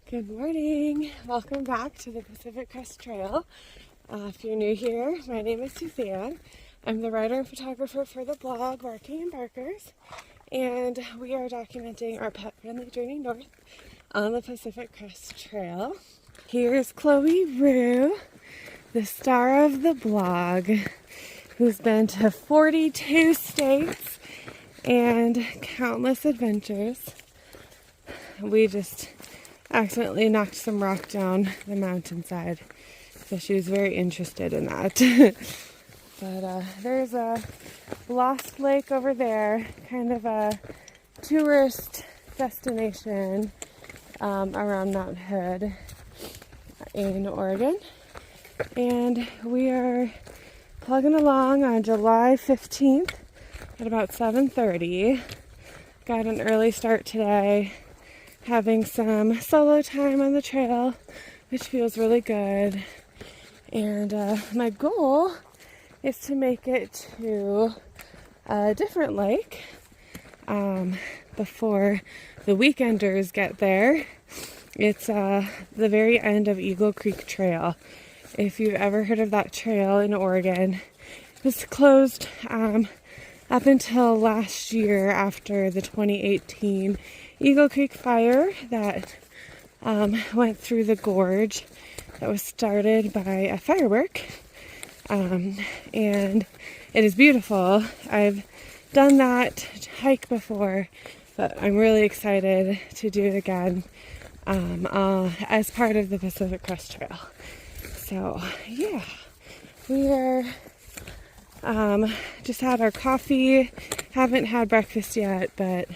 Good morning. Welcome back to the Pacific Crest Trail. If you're new here, my name is Suzanne. I'm the writer and photographer for the blog Barking and Barkers, and we are documenting our pet-friendly journey north on the Pacific Crest Trail. Here's Chloe Rue, the star of the blog, who's been to 42 states and countless adventures. We just accidentally knocked some rock down the mountainside, so she was very interested in that. But there's a lost lake over there, kind of a tourist destination around Mount Hood in Oregon, and we are plugging along on July 15th at about 7:30. Got an early start today, having some solo time on the trail, which feels really good. And my goal is to make it to a different lake before the weekenders get there. It's the very end of Eagle Creek Trail. If you've ever heard of that trail in Oregon, it was closed up until last year after the 2018 Eagle Creek fire that went through the gorge that was started by a firework. And it is beautiful. I've done that hike before, but I'm really excited to do it again as part of the Pacific Crest Trail. So yeah, we are just had our coffee. Haven't had breakfast yet, but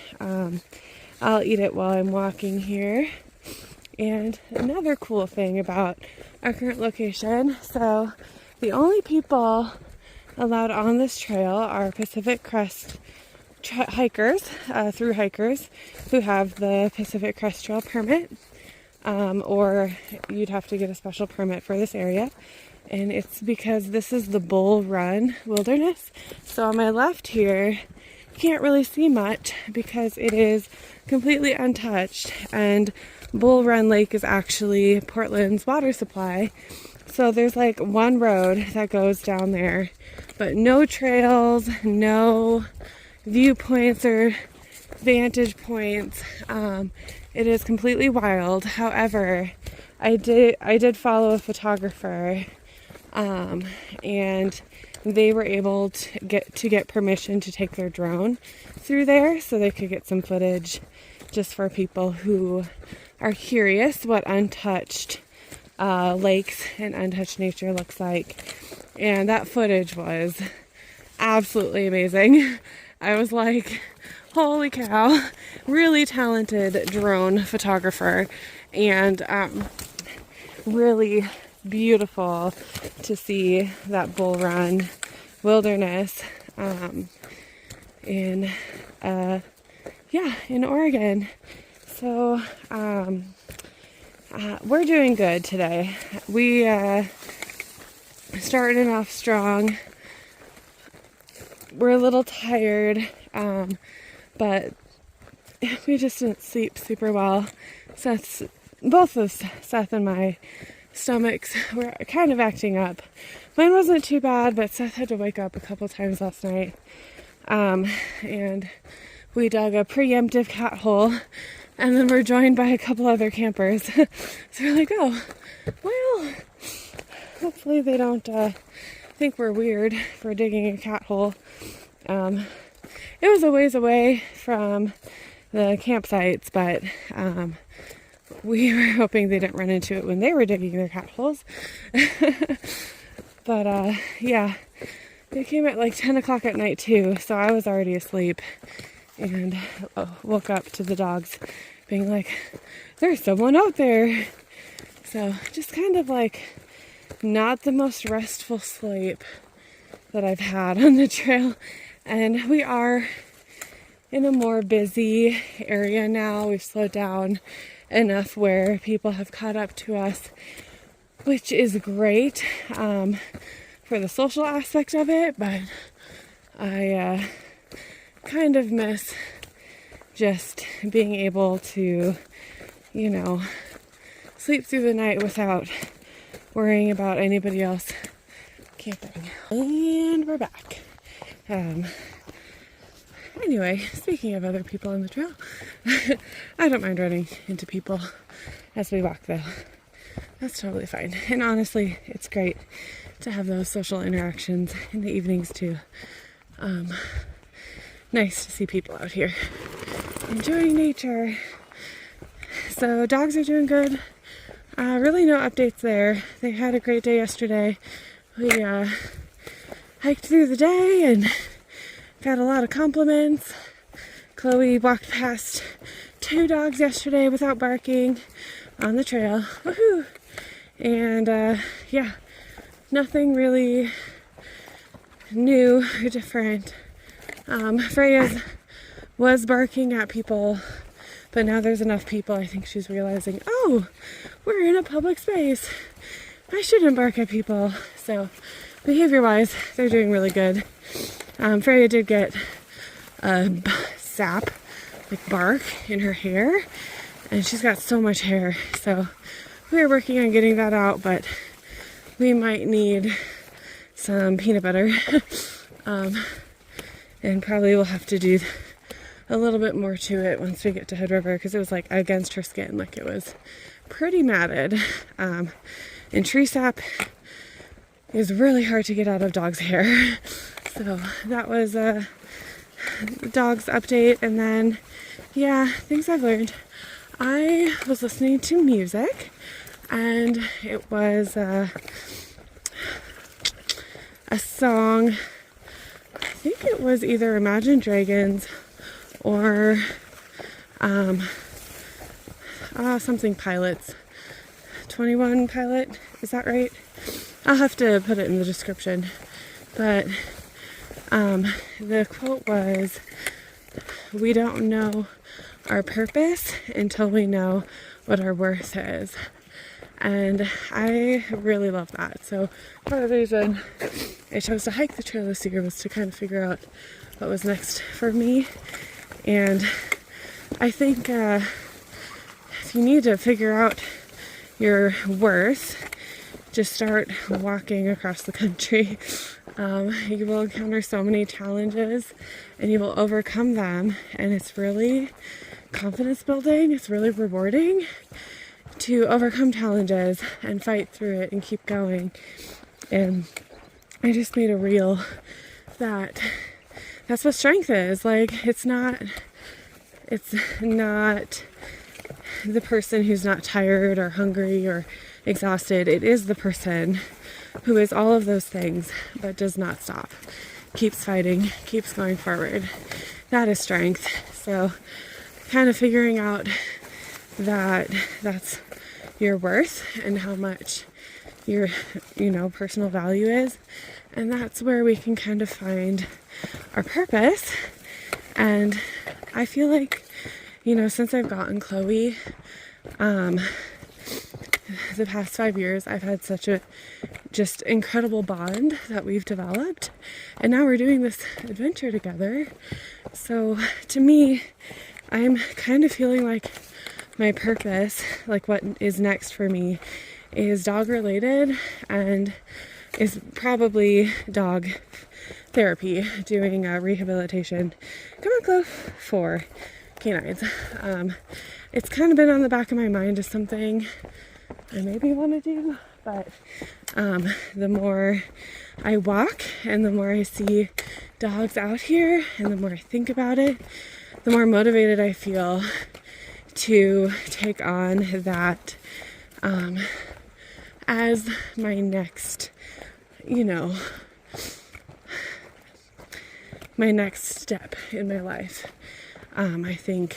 I'll eat it while I'm walking here. And another cool thing about our current location, so the only people allowed on this trail are Pacific Crest hikers, through hikers who have the Pacific Crest Trail permit, or you'd have to get a special permit for this area. And it's because this is the Bull Run Wilderness. So on my left here, can't really see much because it is completely untouched, and Bull Run Lake is actually Portland's water supply. So there's like one road that goes down there, but no trails, no viewpoints or vantage points. It is completely wild. However, I did follow a photographer, and they were able to get permission to take their drone through there so they could get some footage just for people who are curious what untouched lakes and untouched nature looks like. And that footage was absolutely amazing. I was like, holy cow, really talented drone photographer, and really beautiful to see that Bull Run wilderness in Oregon. So we're doing good today. We started off strong. We're a little tired, but we just didn't sleep super well. Both of Seth and my stomachs were kind of acting up. Mine wasn't too bad, but Seth had to wake up a couple times last night. And we dug a preemptive cat hole, and then we're joined by a couple other campers. So we're like, oh, well, hopefully they don't think we're weird for digging a cat hole. It was a ways away from the campsites, but we were hoping they didn't run into it when they were digging their cat holes. But yeah, they came at like 10 o'clock at night too, so I was already asleep, and woke up to the dogs being like, there's someone out there. So just kind of like not the most restful sleep that I've had on the trail. And we are in a more busy area now. We've slowed down enough where people have caught up to us, which is great for the social aspect of it, but I kind of miss just being able to, sleep through the night without worrying about anybody else camping. And we're back. Anyway, speaking of other people on the trail, I don't mind running into people as we walk though. That's totally fine. And honestly, it's great to have those social interactions in the evenings too. Nice to see people out here enjoying nature. So dogs are doing good. Really no updates there. They had a great day yesterday. We hiked through the day and got a lot of compliments. Chloe walked past 2 dogs yesterday without barking on the trail. Woohoo! And yeah, nothing really new or different. Freya was barking at people, but now there's enough people. I think she's realizing, oh, we're in a public space. I shouldn't bark at people. So behavior-wise, they're doing really good. Freya did get a sap, like bark, in her hair, and she's got so much hair. So we are working on getting that out, but we might need some peanut butter. And probably we'll have to do a little bit more to it once we get to Hood River, because it was like against her skin, like it was pretty matted. And tree sap is really hard to get out of dog's hair. So that was the dog's update. And then, yeah, things I've learned. I was listening to music, and it was a song. I think it was either Imagine Dragons or something Pilots. 21 Pilot, is that right? I'll have to put it in the description. But the quote was, "We don't know our purpose until we know what our worth is." And I really love that. So part of the reason I chose to hike the trail this year was to kind of figure out what was next for me. And I think if you need to figure out your worth, just start walking across the country. You will encounter so many challenges and you will overcome them. And it's really confidence building. It's really rewarding to overcome challenges and fight through it and keep going. And I just made a reel that that's what strength is. Like, it's not the person who's not tired or hungry or exhausted. It is the person who is all of those things but does not stop, keeps fighting, keeps going forward. That is strength. So kind of figuring out that that's your worth and how much your personal value is, and that's where we can kind of find our purpose. And I feel like, since I've gotten Chloe, the past 5 years, I've had such a just incredible bond that we've developed, and now we're doing this adventure together. So to me, I'm kind of feeling like my purpose, like what is next for me, is dog related and is probably dog therapy, doing rehabilitation. Come on, Chloe, for canines. It's kind of been on the back of my mind as something I maybe want to do, but the more I walk and the more I see dogs out here and the more I think about it, the more motivated I feel to take on that as my next, my next step in my life. I think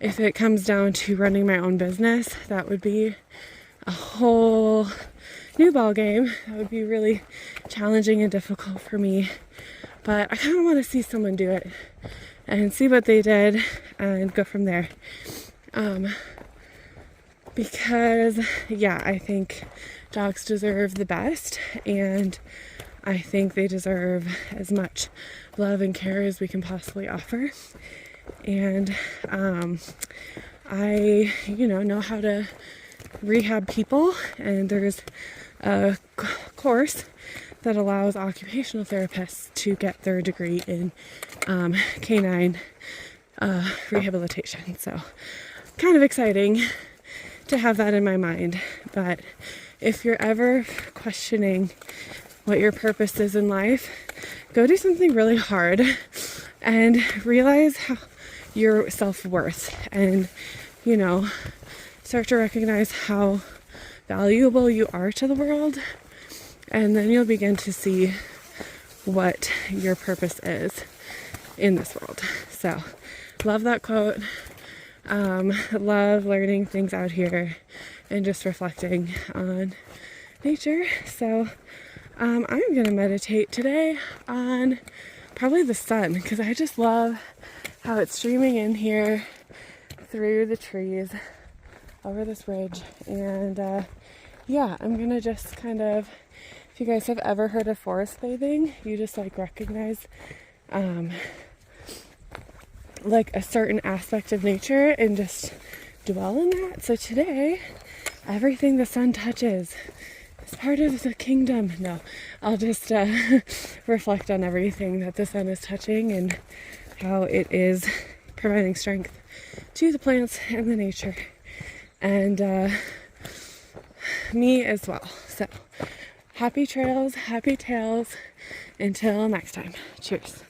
if it comes down to running my own business, that would be a whole new ball game. That would be really challenging and difficult for me. But I kind of want to see someone do it and see what they did and go from there. Because, I think dogs deserve the best, and I think they deserve as much love and care as we can possibly offer. And I, know how to rehab people, and there's a course that allows occupational therapists to get their degree in canine rehabilitation. So kind of exciting to have that in my mind. But if you're ever questioning what your purpose is in life, go do something really hard and realize how your self-worth, and start to recognize how valuable you are to the world, and then you'll begin to see what your purpose is in this world. So love that quote. Love learning things out here and just reflecting on nature. So I'm gonna meditate today on probably the sun, because I just love how it's streaming in here through the trees over this ridge. And I'm gonna just kind of, if you guys have ever heard of forest bathing, you just like recognize like a certain aspect of nature and just dwell in that. So today, everything the sun touches is part of the kingdom. No, I'll just reflect on everything that the sun is touching and how it is providing strength to the plants and the nature, and me as well. So happy trails, happy tales. Until next time. Cheers.